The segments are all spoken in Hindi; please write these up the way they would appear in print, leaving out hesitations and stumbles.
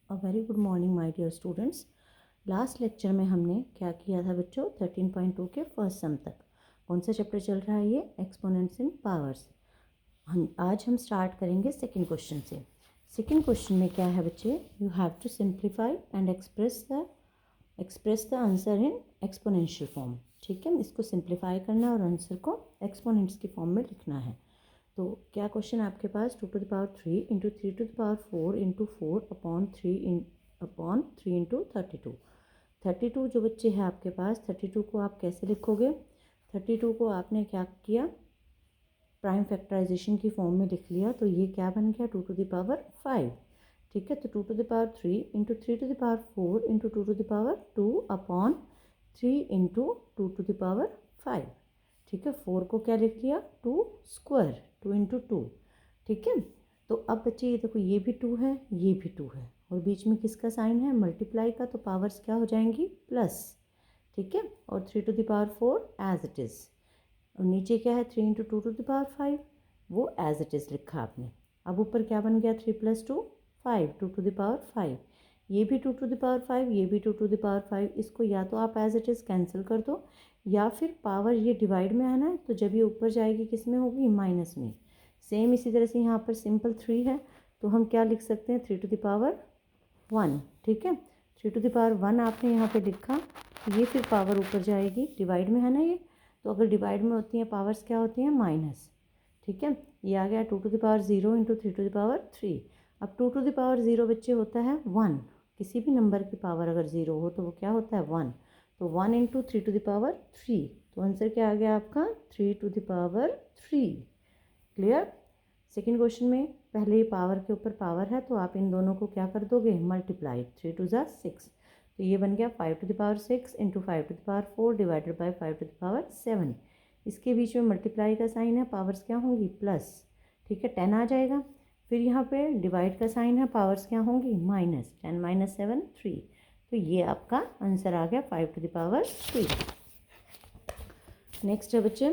A very good morning my dear students. Last lecture में हमने क्या किया था बच्चों, 13.2 के फर्स्ट सम तक। कौन सा चैप्टर चल रहा है ये? Exponents in powers. आज हम स्टार्ट करेंगे सेकंड क्वेश्चन से। सेकंड क्वेश्चन में क्या है बच्चे? You have to simplify and express the answer in exponential form. ठीक है, इसको सिंप्लीफाई करना है और आंसर को एक्सपोनेंट्स की फॉर्म में लिखना है। तो क्या क्वेश्चन है आपके पास? 2⁻³ इंटू 3⁴ इंटू 4/3 इंटू 32। 32 जो बच्चे हैं आपके पास, 32 को आप कैसे लिखोगे? 32 को आपने क्या किया, प्राइम फैक्टराइजेशन की फॉर्म में लिख लिया, तो ये क्या बन गया? 2⁵। ठीक है, तो 2⁻³ इंटू 3⁴ इंटू 2⁻2/3 इंटू 2⁵। ठीक है, 4 को क्या लिख लिया? 2 स्क्वायर, 2 इंटू 2। ठीक है, तो अब बच्चे ये देखो, ये भी 2 है, ये भी 2 है, और बीच में किसका साइन है? मल्टीप्लाई का, तो पावर्स क्या हो जाएंगी? प्लस। ठीक है, और 3⁴ एज इट इज़, और नीचे क्या है? 3 इंटू 2⁵, वो एज इट इज़ लिखा आपने। अब ऊपर क्या बन गया? 3 + 2 5, 2⁵। ये भी 2⁵, ये भी 2⁵। इसको या तो आप एज इट इज़ कैंसिल कर दो, या फिर पावर ये डिवाइड में आना है, तो जब ये ऊपर जाएगी किस में होगी? माइनस में। सेम इसी तरह से यहाँ पर सिंपल 3 है, तो हम क्या लिख सकते हैं? 3⁻1। ठीक है, 3⁻1 आपने यहाँ पे लिखा, ये फिर पावर ऊपर जाएगी, डिवाइड में है ना ये, तो अगर डिवाइड में होती हैं पावर्स क्या होती हैं? माइनस। ठीक है, ये आ गया 2⁻0 इंटू 3⁻3। अब 2⁻0 बच्चे होता है 1, किसी भी नंबर की पावर अगर 0 हो तो वो क्या होता है? 1। तो 1 इंटू 3⁻3, तो आंसर क्या आ गया आपका? 3⁻3। क्लियर? सेकेंड क्वेश्चन में पहले ये पावर के ऊपर पावर है, तो आप इन दोनों को क्या कर दोगे? मल्टीप्लाई। 3 2 ज़ा 6, तो ये बन गया 5⁻6 इंटू 5⁴ डिवाइडेड बाई 5⁻7। इसके बीच में मल्टीप्लाई का साइन है, पावर्स क्या होंगी? प्लस। ठीक है, 10 आ जाएगा। फिर यहाँ पे डिवाइड का साइन है, पावर्स क्या होंगी? माइनस। 10 - 7 3, तो ये आपका आंसर आ गया 5⁻3। नेक्स्ट है बच्चे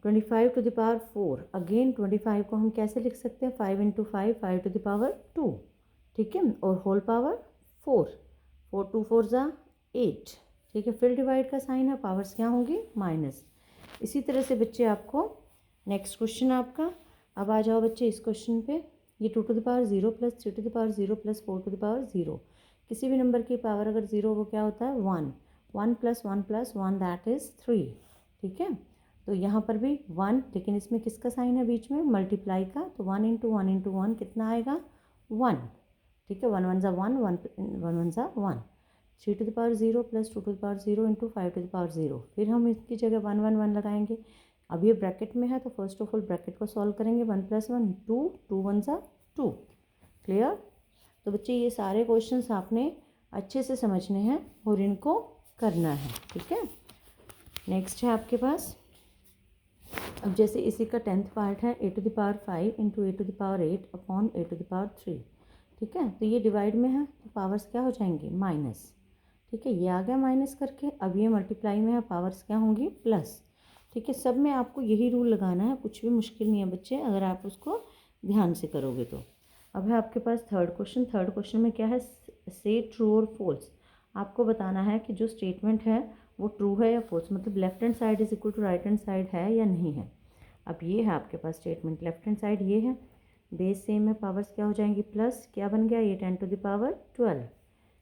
25⁴। अगेन 25 को हम कैसे लिख सकते हैं? 5 इंटू 5, 5⁻2। ठीक है, और होल पावर 4, 4 2 4 ज़ा 8। ठीक है, फिर डिवाइड का साइन है, पावर्स क्या होंगी? माइनस। इसी तरह से बच्चे आपको नेक्स्ट क्वेश्चन आपका, अब आ जाओ बच्चे इस क्वेश्चन पे। ये 2⁻0 + 3⁻0 + 4⁻0, किसी भी नंबर की पावर अगर 0 वो क्या होता है? 1। 1 + 1 + 1 दैट इज़ 3। ठीक है, तो यहाँ पर भी 1, लेकिन इसमें किसका साइन है बीच में? मल्टीप्लाई का, तो 1 इंटू 1 इंटू 1 कितना आएगा? 1। ठीक है, 1 1 ज़ा 1, 1 1 ज़ा 1। 3⁻0 + 2⁻0 इंटू 5⁻0, फिर हम इसकी जगह 1 1 1 लगाएंगे। अब ये ब्रैकेट में है, तो फर्स्ट ऑफ ऑल ब्रैकेट को सॉल्व करेंगे। 1 + 1 2, 2 1 ज़ा 2। क्लियर? तो बच्चे ये सारे क्वेश्चंस आपने अच्छे से समझने हैं और इनको करना है। ठीक है, नेक्स्ट है आपके पास, अब जैसे इसी का 10th पार्ट है, a⁵ इंटू a⁸ a⁴ ठीक है, तो ये डिवाइड में है, तो पावर्स क्या हो जाएंगी? माइनस। ठीक है, ये आ गया माइनस करके। अब ये मल्टीप्लाई में है, पावर्स क्या होंगी? प्लस। ठीक है, सब में आपको यही रूल लगाना है, कुछ भी मुश्किल नहीं है बच्चे, अगर आप उसको ध्यान से करोगे तो। अब है आपके पास थर्ड क्वेश्चन। थर्ड क्वेश्चन में क्या है? से ट्रू और फॉल्स। आपको बताना है कि जो स्टेटमेंट है वो ट्रू है या फॉल्स, मतलब left hand side is equal to right hand side है या नहीं है। अब ये है आपके पास स्टेटमेंट, लेफ्ट हैंड साइड ये है, बेस सेम है, पावर्स क्या हो जाएंगी? प्लस। क्या बन गया? ये 10⁻12।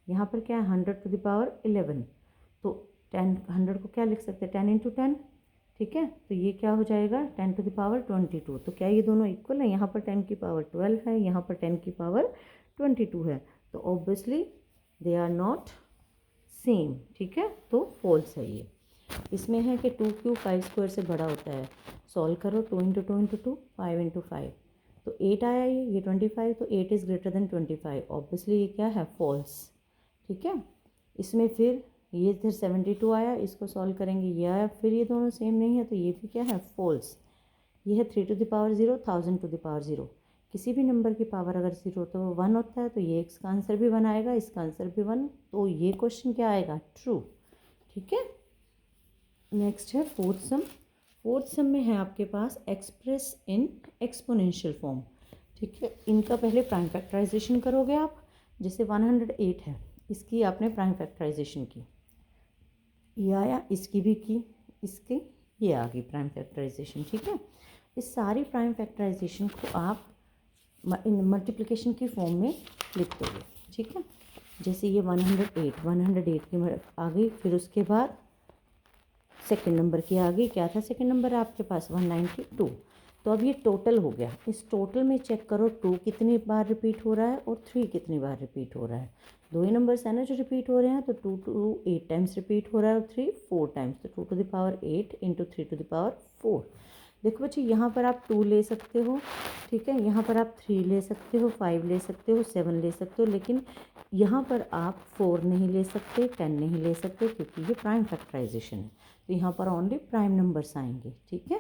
यहाँ पर क्या है? 100⁻11, तो 100 को क्या लिख सकते हैं? 10 इंटू 10। ठीक है, तो ये क्या हो जाएगा? 10⁻22। तो क्या ये दोनों इक्वल है? यहाँ पर 10 की पावर 12 है, यहाँ पर 10 की पावर 22 है, तो obviously they are not same. ठीक है, तो फॉल्स है ये। इसमें है कि 2³ 5² से बड़ा होता है। सॉल्व करो, 2 इंटू 2 इंटू 2, 5 इंटू 5, तो 8 आया। ये 25, तो 8 इज़ ग्रेटर देन 25, ऑब्वियसली ये क्या है? फॉल्स। ठीक है, इसमें फिर ये इधर 72 आया, इसको सॉल्व करेंगे, ये आया, फिर ये दोनों सेम नहीं है, तो ये भी क्या है? फॉल्स। ये है 3⁻0 1000⁻0, किसी भी नंबर की पावर अगर 0 तो वो 1 होता है, तो ये इसका आंसर भी 1 आएगा, इसका आंसर भी 1, तो ये क्वेश्चन क्या आएगा? ट्रू। ठीक है, नेक्स्ट है फोर्थ सम। फोर्थ सम में है आपके पास एक्सप्रेस इन एक्सपोनेंशियल फॉर्म। ठीक है, इनका पहले प्राइम फैक्टराइजेशन करोगे आप। जैसे 108 है, इसकी आपने प्राइम फैक्टराइजेशन की, ये आया, इसकी भी की, इसकी ये आ गई प्राइम फैक्टराइजेशन। ठीक है, इस सारी प्राइम फैक्टराइजेशन को आप मल्टीप्लिकेशन की फॉर्म में लिख दोगे। ठीक है, जैसे ये 108 की आ गई, फिर उसके बाद सेकंड नंबर की आ गई, क्या था सेकंड नंबर आपके पास 192। तो अब ये टोटल हो गया, इस टोटल में चेक करो 2 कितनी बार रिपीट हो रहा है और 3 कितनी बार रिपीट हो रहा है। दो ही नंबर्स है ना जो रिपीट हो रहे हैं, तो 2 8 टाइम्स रिपीट हो रहा है और 3 4 टाइम्स, तो 2 to the power 8 into 3 to the power 4। देखो बच्चे, यहाँ पर आप 2 ले सकते हो, ठीक है, यहाँ पर आप 3 ले सकते हो, 5 ले सकते हो, 7 ले सकते हो, लेकिन यहाँ पर आप 4 नहीं ले सकते, 10 नहीं ले सकते, क्योंकि ये प्राइम फैक्टराइजेशन है। तो यहाँ पर ओनली प्राइम नंबर्स आएंगे। ठीक है,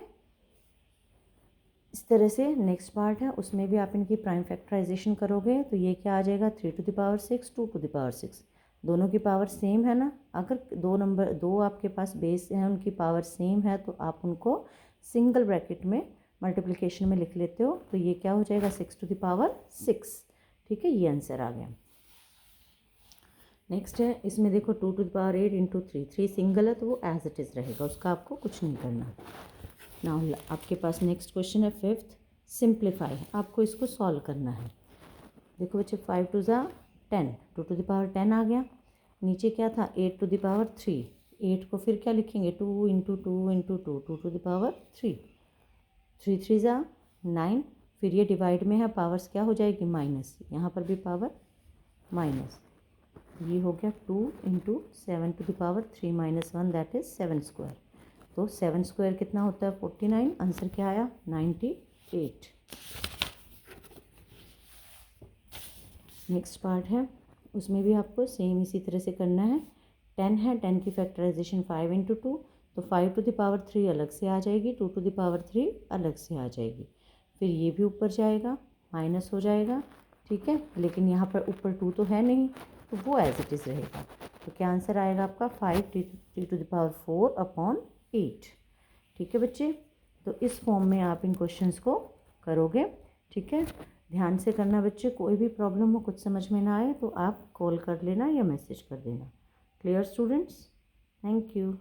इस तरह से नेक्स्ट पार्ट है, उसमें भी आप इनकी प्राइम फैक्टराइजेशन करोगे तो ये क्या आ जाएगा, 3 to the power 6, 2 to the power 6, दोनों की पावर सेम है ना। अगर दो आपके पास बेस हैं, उनकी पावर सेम है, तो आप उनको सिंगल ब्रैकेट में मल्टीप्लिकेशन में लिख लेते हो, तो ये क्या हो जाएगा, 6 टू द पावर 6। ठीक है, ये आंसर आ गया। नेक्स्ट है, इसमें देखो 2 to the power 8 into 3 single है तो वो एज इट इज़ रहेगा, उसका आपको कुछ नहीं करना। नाउ आपके पास नेक्स्ट क्वेश्चन है 5th, सिंप्लीफाई, आपको इसको सॉल्व करना है। देखो बच्चे, 5 टू ज़ा 10, 2 टू द पावर 10 आ गया, नीचे क्या था 8 टू द पावर 3, 8 को फिर क्या लिखेंगे 2 into 2 into 2, 2 to the power 3, 3 3 ज़ा 9, फिर ये डिवाइड में है, पावर्स क्या हो जाएगी माइनस, यहाँ पर भी पावर माइनस, ये हो गया 2 into 7 to the power 3 minus 1, that is 7 square. तो 7 स्क्वायर कितना होता है 49, आंसर क्या आया 98। नेक्स्ट पार्ट है, उसमें भी आपको सेम इसी तरह से करना है। 10 है, 10 की फैक्टराइजेशन 5 इंटू 2, तो 5 टू द पावर 3 अलग से आ जाएगी, 2 टू द पावर 3 अलग से आ जाएगी, फिर ये भी ऊपर जाएगा, माइनस हो जाएगा। ठीक है, लेकिन यहाँ पर ऊपर 2 तो है नहीं, तो वो एज इट इज़ रहेगा। तो क्या आंसर आएगा आपका 5 t to the power 4 upon 8। ठीक है बच्चे, तो इस फॉर्म में आप इन क्वेश्चंस को करोगे। ठीक है, ध्यान से करना बच्चे, कोई भी प्रॉब्लम हो, कुछ समझ में ना आए तो आप कॉल कर लेना या मैसेज कर देना। Clear students, thank you.